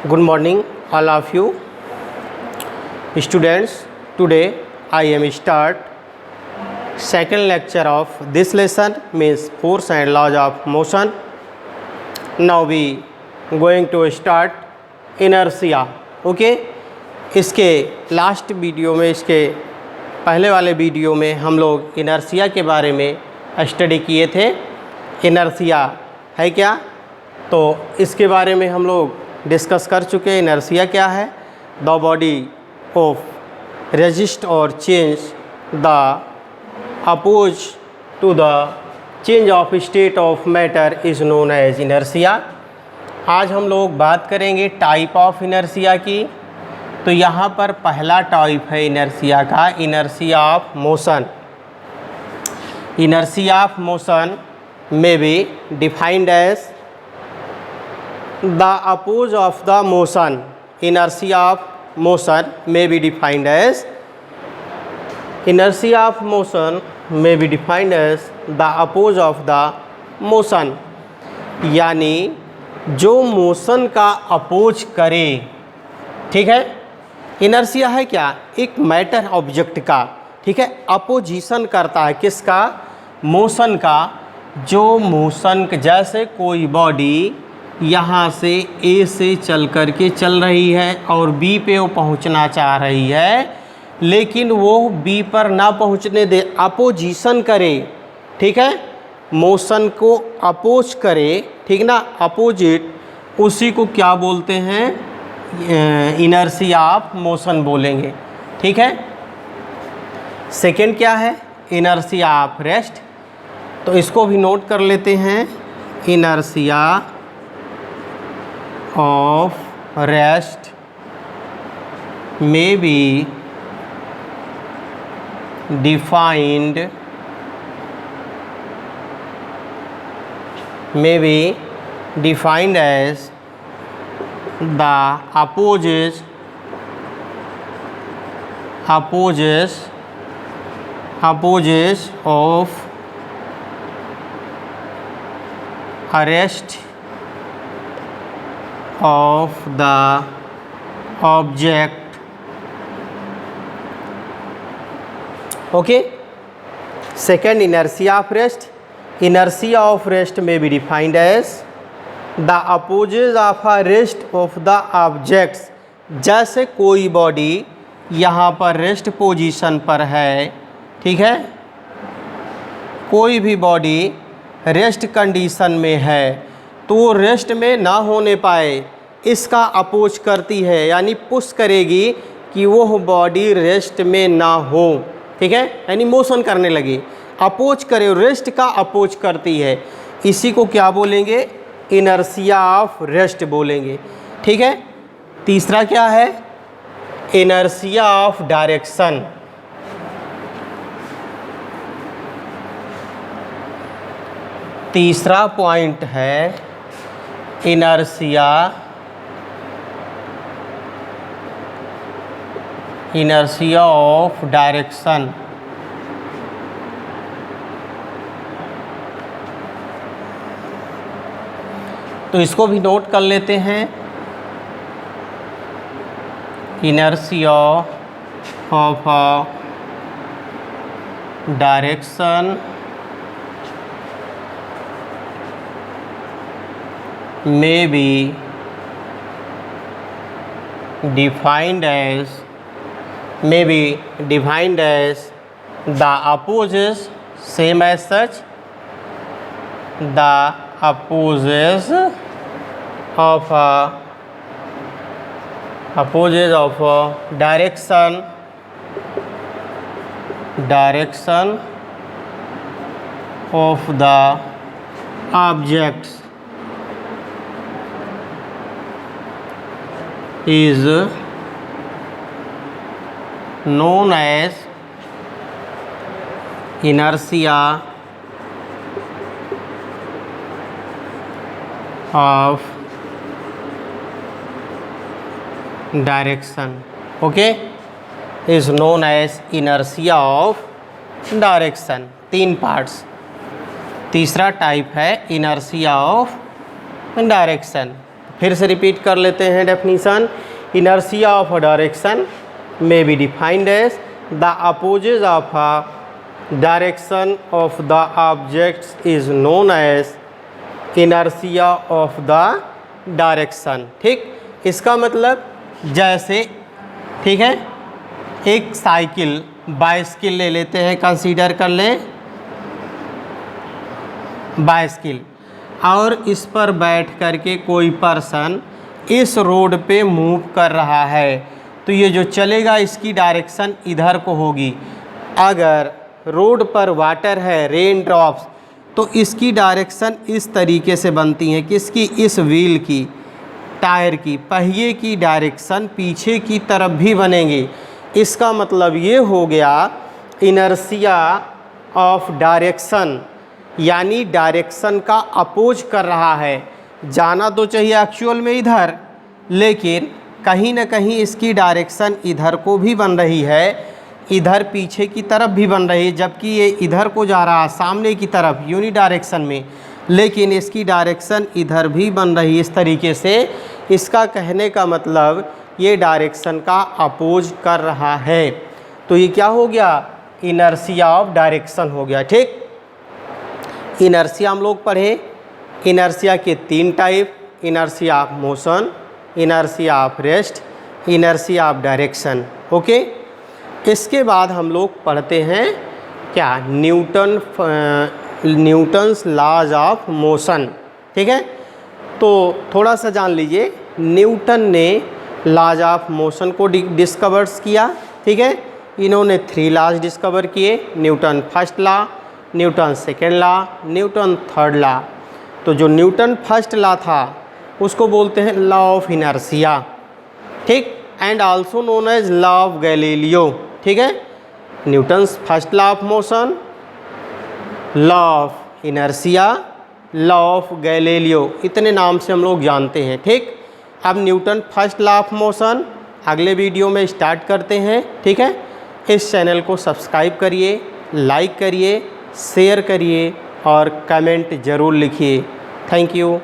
Good morning, all of you students. Today I am start second lecture of this lesson, means force and laws of motion. Now we going to start inertia. Okay, इसके last video में, इसके पहले वाले video में हम लोग inertia के बारे में स्टडी किए थे। इनर्शिया है क्या, तो इसके बारे में हम लोग डिस्कस कर चुके हैं। इनर्शिया क्या है? The body of resist or change the oppose to the change of state of matter is known as inertia. आज हम लोग बात करेंगे टाइप ऑफ इनर्शिया की। तो यहाँ पर पहला टाइप है इनर्शिया का, inertia of motion. Inertia of motion में be defined as the oppose of the motion. Inertia of motion may be defined as inertia of motion may be defined as the oppose of the motion, यानी जो motion का oppose करे। ठीक है, inertia है क्या? एक मैटर ऑब्जेक्ट का, ठीक है, अपोजिशन करता है किसका? मोशन का। जो मोशन, जैसे कोई बॉडी यहाँ से ए से चल कर के चल रही है और बी पे वो पहुँचना चाह रही है, लेकिन वो बी पर ना पहुँचने दे, अपोजिशन करे। ठीक है, मोशन को अपोज करे, ठीक ना, अपोजिट, उसी को क्या बोलते हैं? इनर्शिया ऑफ मोशन बोलेंगे। ठीक है। सेकेंड क्या है? Inertia of rest. तो इसको भी नोट कर लेते हैं। Inertia of rest may be defined as the opposes of arrest of the object. Okay, second, inertia of rest. Inertia of rest may be defined as the opposes of a rest of the objects. जैसे कोई body यहाँ पर rest position पर है, ठीक है, कोई भी बॉडी रेस्ट कंडीशन में है तो वो रेस्ट में ना होने पाए, इसका अपोज करती है, यानी पुश करेगी कि वो बॉडी रेस्ट में ना हो। ठीक है, यानी मोशन करने लगी, अपोज करे, रेस्ट का अपोज करती है। इसी को क्या बोलेंगे? इनर्शिया ऑफ रेस्ट बोलेंगे। ठीक है। तीसरा क्या है? Inertia of direction. तीसरा पॉइंट है इनर्शिया ऑफ डायरेक्शन। तो इसको भी नोट कर लेते हैं। Inertia of direction may be defined as the opposes, same as such, the opposes of direction of the objects is known as inertia of direction. Okay, is known as inertia of direction. 3 parts. तीसरा type है inertia of direction. फिर से repeat कर लेते हैं definition. Inertia of a direction may be defined as the opposite of a direction of the objects is known as inertia of the direction। ठीक, इसका मतलब जैसे, ठीक है, एक साइकिल बाइसिकल ले लेते हैं, कंसीडर कर लें बाइसिकल, और इस पर बैठ करके कोई पर्सन इस रोड पे मूव कर रहा है, तो ये जो चलेगा इसकी डायरेक्शन इधर को होगी। अगर रोड पर वाटर है, रेन ड्रॉप्स, तो इसकी डायरेक्शन इस तरीके से बनती है, किसकी, इस व्हील की, टायर की, पहिए की डायरेक्शन पीछे की तरफ भी बनेंगी। इसका मतलब ये हो गया इनर्शिया ऑफ डायरेक्शन, यानी डायरेक्शन का अपोज कर रहा है। जाना तो चाहिए एक्चुअल में इधर, लेकिन कहीं ना कहीं इसकी डायरेक्शन इधर को भी बन रही है, इधर पीछे की तरफ भी बन रही है, जबकि ये इधर को जा रहा है सामने की तरफ यूनि डायरेक्शन में, लेकिन इसकी डायरेक्शन इधर भी बन रही है इस तरीके से। इसका कहने का मतलब ये डायरेक्शन का अपोज कर रहा है, तो ये क्या हो गया, इनर्शिया ऑफ डायरेक्शन हो गया। ठीक, इनर्शिया हम लोग पढ़े, इनर्शिया के 3 type, inertia of motion, inertia of rest, inertia of direction. Okay, इसके बाद हम लोग पढ़ते हैं क्या, न्यूटन्स लॉज ऑफ मोशन। ठीक है, तो थोड़ा सा जान लीजिए, न्यूटन ने लॉज ऑफ मोशन को डिस्कवर्स किया। ठीक है, इन्होंने 3 लॉज डिस्कवर किए, Newton first law, Newton second law, Newton third law. तो जो न्यूटन फर्स्ट लॉ था उसको बोलते हैं लॉ ऑफ इनर्शिया। ठीक, and also known as law of Galileo. ठीक है, Newton's first law of motion, law of inertia, law of Galileo, इतने नाम से हम लोग जानते हैं। ठीक, अब Newton first law of motion अगले वीडियो में स्टार्ट करते हैं। ठीक है, इस चैनल को सब्सक्राइब करिए, लाइक करिए, शेयर करिए और कमेंट ज़रूर लिखिए। Thank you.